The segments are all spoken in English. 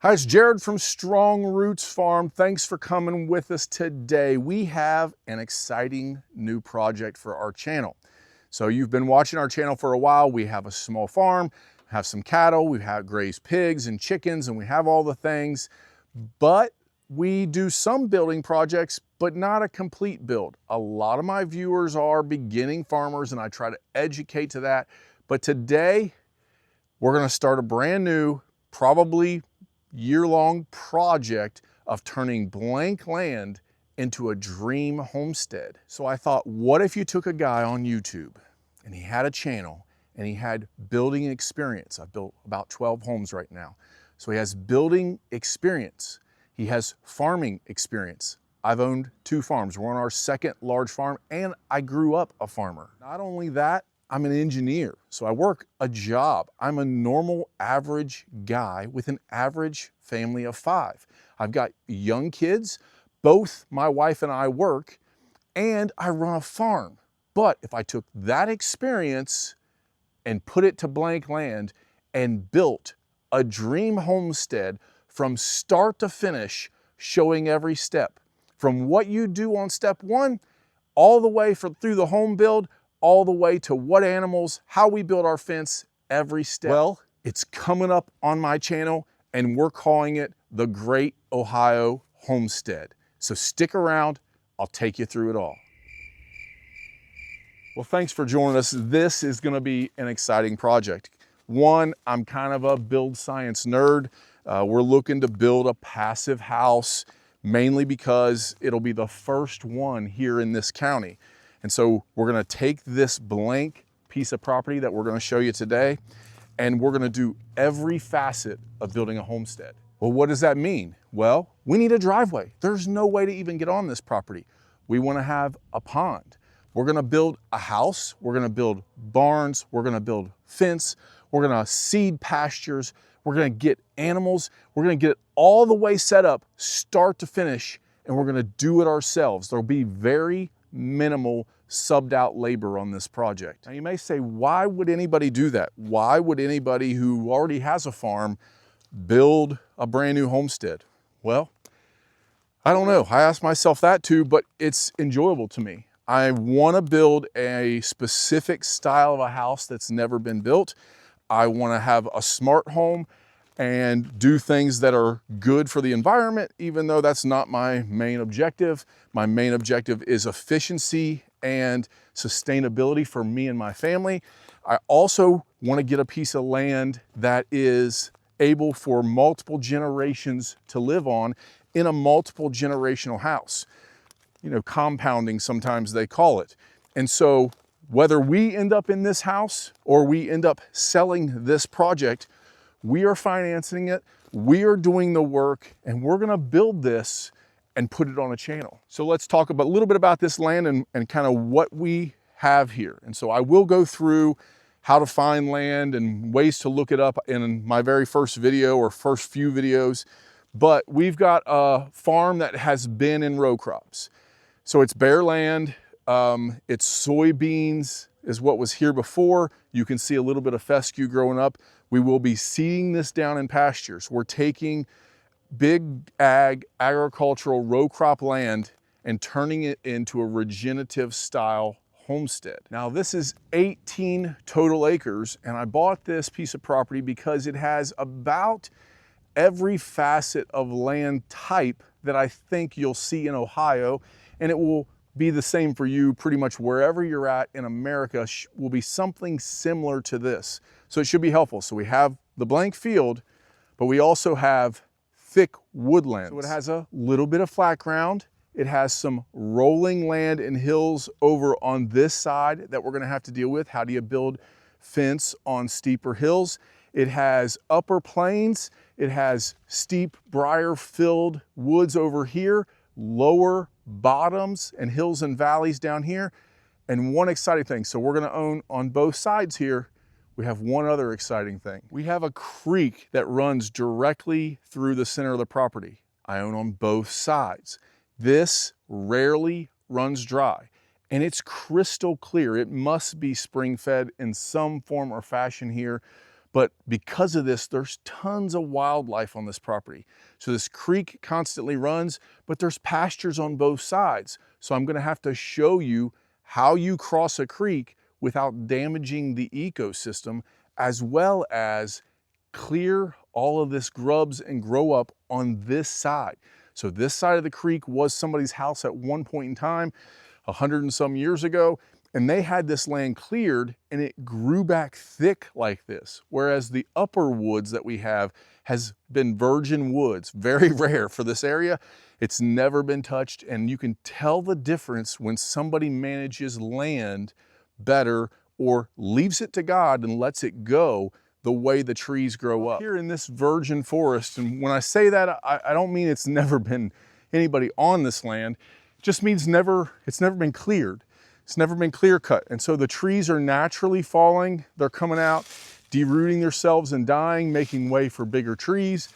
Hi, it's Jared from Strong Roots Farm. Thanks for coming with us today. We have an exciting new project for our channel. So you've been watching our channel for a while. We have a small farm, have some cattle, we have grazed pigs and chickens, and we have all the things, but we do some building projects, but not a complete build. A lot of my viewers are beginning farmers, and I try to educate to that. But today, we're gonna start a brand new, probably year-long project of turning blank land into a dream homestead. So I thought, what if you took a guy on YouTube and he had a channel and he had building experience? I've built about 12 homes right now. So he has building experience. He has farming experience. I've owned 2 farms. We're on our second large farm, and I grew up a farmer. Not only that, I'm an engineer, so I work a job. I'm a normal, average guy with an average family of 5. I've got young kids. Both my wife and I work, and I run a farm. But if I took that experience and put it to blank land and built a dream homestead from start to finish, showing every step, from what you do on step 1, all the way through the home build, all the way to what animals, how we build our fence, every step. Well, it's coming up on my channel, and we're calling it the Great Ohio Homestead. So stick around, I'll take you through it all. Well, thanks for joining us. This is gonna be an exciting project. One, I'm kind of a build science nerd. We're looking to build a passive house, mainly because it'll be the first one here in this county. And so we're gonna take this blank piece of property that we're gonna show you today, and we're gonna do every facet of building a homestead. Well, what does that mean? Well, we need a driveway. There's no way to even get on this property. We wanna have a pond. We're gonna build a house. We're gonna build barns. We're gonna build fence. We're gonna seed pastures. We're gonna get animals. We're gonna get it all the way set up, start to finish, and we're gonna do it ourselves. There'll be very minimal subbed out labor on this project. Now you may say, why would anybody do that? Why would anybody who already has a farm build a brand new homestead? Well, I don't know. I ask myself that too, but it's enjoyable to me. I want to build a specific style of a house that's never been built. I want to have a smart home and do things that are good for the environment, even though that's not my main objective. My main objective is efficiency and sustainability for me and my family. I also want to get a piece of land that is able for multiple generations to live on in a multiple generational house. You know, compounding, sometimes they call it. And so whether we end up in this house or we end up selling this project, we are financing it, we are doing the work, and we're gonna build this and put it on a channel. So let's talk a little bit about this land and kind of what we have here. And so I will go through how to find land and ways to look it up in my very first video or first few videos. But we've got a farm that has been in row crops. So it's bare land, it's soybeans is what was here before. You can see a little bit of fescue growing up. We will be seeding this down in pastures. We're taking big agricultural row crop land and turning it into a regenerative style homestead. Now this is 18 total acres, and I bought this piece of property because it has about every facet of land type that I think you'll see in Ohio, and it will be the same for you pretty much wherever you're at in America will be something similar to this. So it should be helpful. So we have the blank field, but we also have thick woodlands. So it has a little bit of flat ground. It has some rolling land and hills over on this side that we're gonna have to deal with. How do you build fence on steeper hills? It has upper plains. It has steep briar-filled woods over here, lower bottoms and hills and valleys down here. And one exciting thing, so we're gonna own on both sides here, we have one other exciting thing. We have a creek that runs directly through the center of the property. I own on both sides. This rarely runs dry, and it's crystal clear. It must be spring fed in some form or fashion here, But because of this, there's tons of wildlife on this property. So this creek constantly runs, but there's pastures on both sides. So I'm gonna have to show you how you cross a creek without damaging the ecosystem, as well as clear all of this grubs and grow up on this side. So this side of the creek was somebody's house at one point in time, 100 and some years ago, and they had this land cleared and it grew back thick like this. Whereas the upper woods that we have has been virgin woods, very rare for this area. It's never been touched, and you can tell the difference when somebody manages land better or leaves it to God and lets it go, the way the trees grow up. Here in this virgin forest, and when I say that, I don't mean it's never been anybody on this land. It just means it's never been cleared. It's never been clear cut. And so the trees are naturally falling. They're coming out, derooting themselves and dying, making way for bigger trees.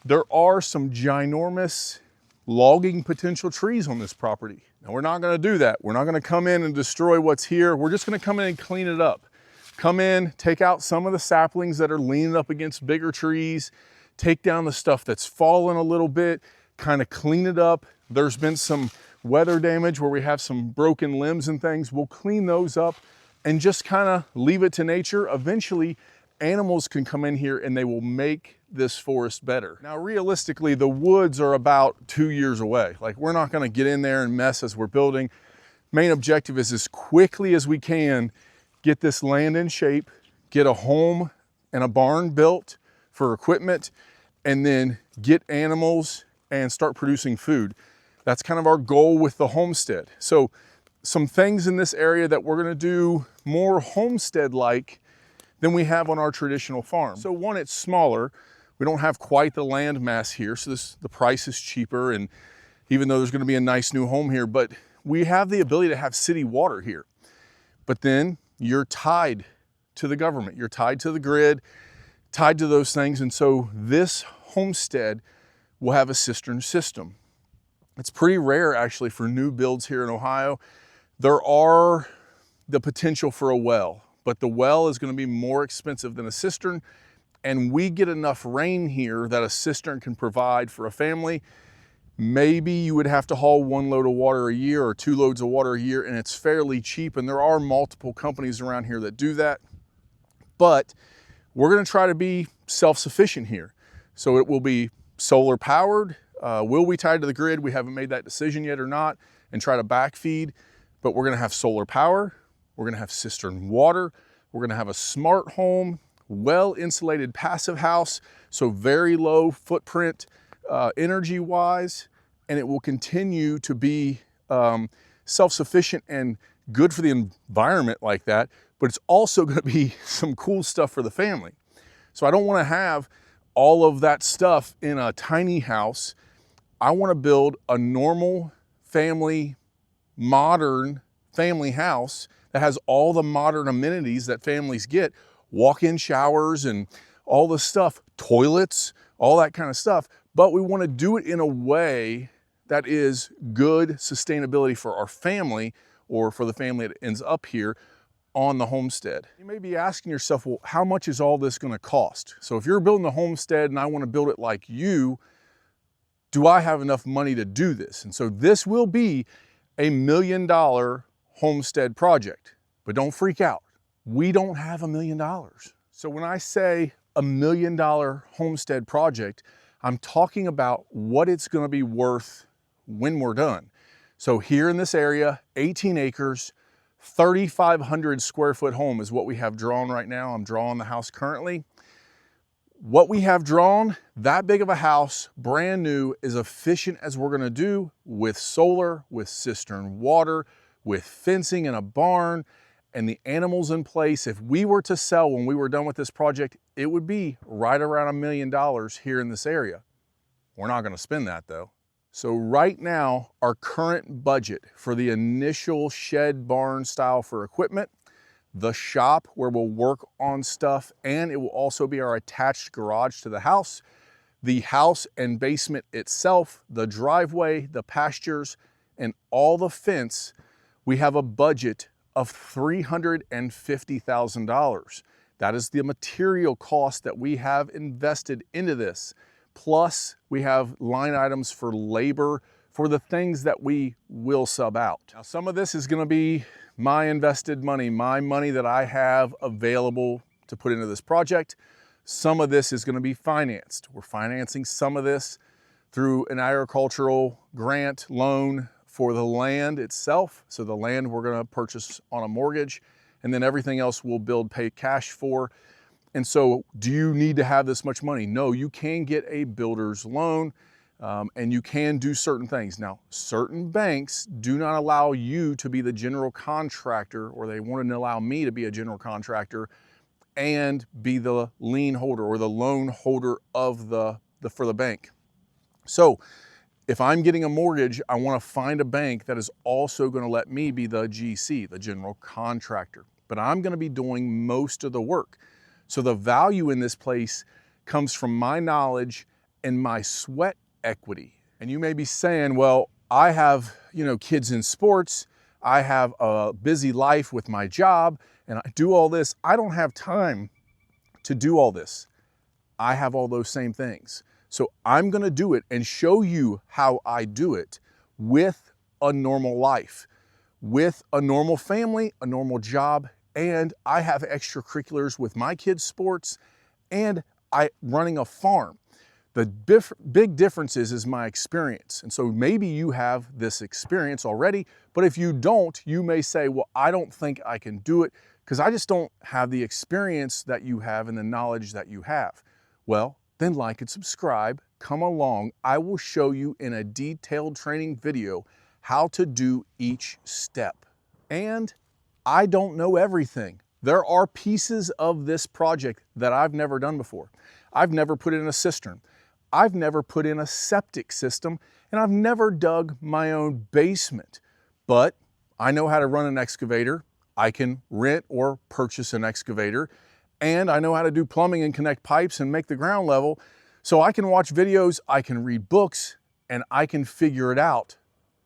There are some ginormous logging potential trees on this property. Now we're not gonna do that. We're not gonna come in and destroy what's here. We're just gonna come in and clean it up. Come in, take out some of the saplings that are leaning up against bigger trees, take down the stuff that's fallen a little bit, kind of clean it up. There's been some weather damage where we have some broken limbs and things. We'll clean those up and just kind of leave it to nature. Eventually, animals can come in here and they will make this forest better. Now, realistically, the woods are about 2 years away. Like, we're not gonna get in there and mess as we're building. Main objective is as quickly as we can, get this land in shape, get a home and a barn built for equipment, and then get animals and start producing food. That's kind of our goal with the homestead. So some things in this area that we're gonna do more homestead-like than we have on our traditional farm. So one, it's smaller. We don't have quite the land mass here, so the price is cheaper, and even though there's gonna be a nice new home here, but we have the ability to have city water here. But then you're tied to the government, you're tied to the grid, tied to those things. And so this homestead will have a cistern system. It's pretty rare actually for new builds here in Ohio. There are the potential for a well, but the well is gonna be more expensive than a cistern. And we get enough rain here that a cistern can provide for a family. Maybe you would have to haul 1 load of water a year or 2 loads of water a year, and it's fairly cheap, and there are multiple companies around here that do that. But we're gonna try to be self-sufficient here. So it will be solar powered. Will we tie to the grid? We haven't made that decision yet or not, and try to backfeed, but we're gonna have solar power, we're gonna have cistern water, we're gonna have a smart home, well-insulated passive house, so very low footprint energy-wise, and it will continue to be self-sufficient and good for the environment like that, but it's also gonna be some cool stuff for the family. So I don't wanna have all of that stuff in a tiny house. I wanna build a normal family, modern family house that has all the modern amenities that families get, walk-in showers and all the stuff, toilets, all that kind of stuff. But we want to do it in a way that is good sustainability for our family, or for the family that ends up here on the homestead. You may be asking yourself, well, how much is all this going to cost? So if you're building a homestead and I want to build it like you, do I have enough money to do this? And so this will be a $1 million homestead project, but don't freak out. We don't have $1 million. So when I say $1 million homestead project, I'm talking about what it's gonna be worth when we're done. So here in this area, 18 acres, 3,500 square foot home is what we have drawn right now. I'm drawing the house currently. What we have drawn, that big of a house, brand new, as efficient as we're gonna do, with solar, with cistern water, with fencing and a barn, and the animals in place. If we were to sell when we were done with this project, it would be right around $1 million here in this area. We're not gonna spend that though. So right now, our current budget for the initial shed barn style for equipment, the shop where we'll work on stuff, and it will also be our attached garage to the house and basement itself, the driveway, the pastures, and all the fence, we have a budget of $350,000. That is the material cost that we have invested into this. Plus, we have line items for labor for the things that we will sub out. Now, some of this is gonna be my invested money, my money that I have available to put into this project. Some of this is gonna be financed. We're financing some of this through an agricultural grant loan for the land itself. So the land we're gonna purchase on a mortgage, and then everything else we'll pay cash for. And so do you need to have this much money? No, you can get a builder's loan and you can do certain things. Now, certain banks do not allow you to be the general contractor, or they won't allow me to be a general contractor and be the lien holder or the loan holder of for the bank. So if I'm getting a mortgage, I want to find a bank that is also going to let me be the GC, the general contractor. But I'm going to be doing most of the work. So the value in this place comes from my knowledge and my sweat equity. And you may be saying, well, I have, kids in sports, I have a busy life with my job, and I do all this. I don't have time to do all this. I have all those same things. So I'm gonna do it and show you how I do it with a normal life, with a normal family, a normal job, and I have extracurriculars with my kids' sports, and running a farm. The big difference is my experience. And so maybe you have this experience already, but if you don't, you may say, well, I don't think I can do it because I just don't have the experience that you have and the knowledge that you have. Well, then like and subscribe, come along. I will show you in a detailed training video how to do each step. And I don't know everything. There are pieces of this project that I've never done before. I've never put in a cistern. I've never put in a septic system, and I've never dug my own basement. But I know how to run an excavator. I can rent or purchase an excavator, and I know how to do plumbing and connect pipes and make the ground level. So I can watch videos, I can read books, and I can figure it out.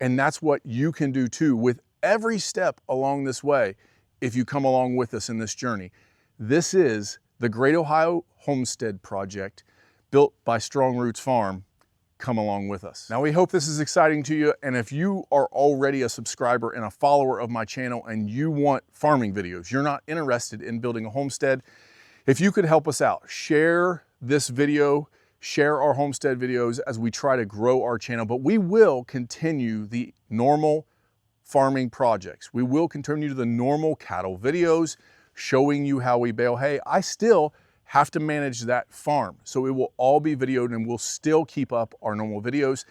And that's what you can do too with every step along this way if you come along with us in this journey. This is the Great Ohio Homestead Project built by Strongroots Farm. Come along with us. Now, we hope this is exciting to you, and if you are already a subscriber and a follower of my channel and you want farming videos, you're not interested in building a homestead, if you could help us out, share this video, share our homestead videos as we try to grow our channel. But we will continue the normal farming projects. We will continue the normal cattle videos, showing you how we bale hay. I still have to manage that farm, so it will all be videoed and we'll still keep up our normal videos,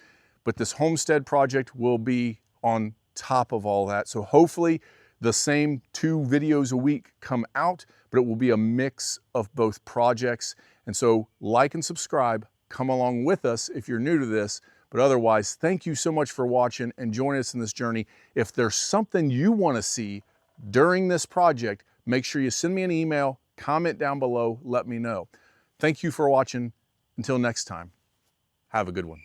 but this homestead project will be on top of all that. So hopefully the same 2 videos a week come out, but it will be a mix of both projects. And so like and subscribe, come along with us if you're new to this. But otherwise, thank you so much for watching and joining us in this journey. If there's something you want to see during this project, make sure you send me an email, comment down below, let me know. Thank you for watching. Until next time, have a good one.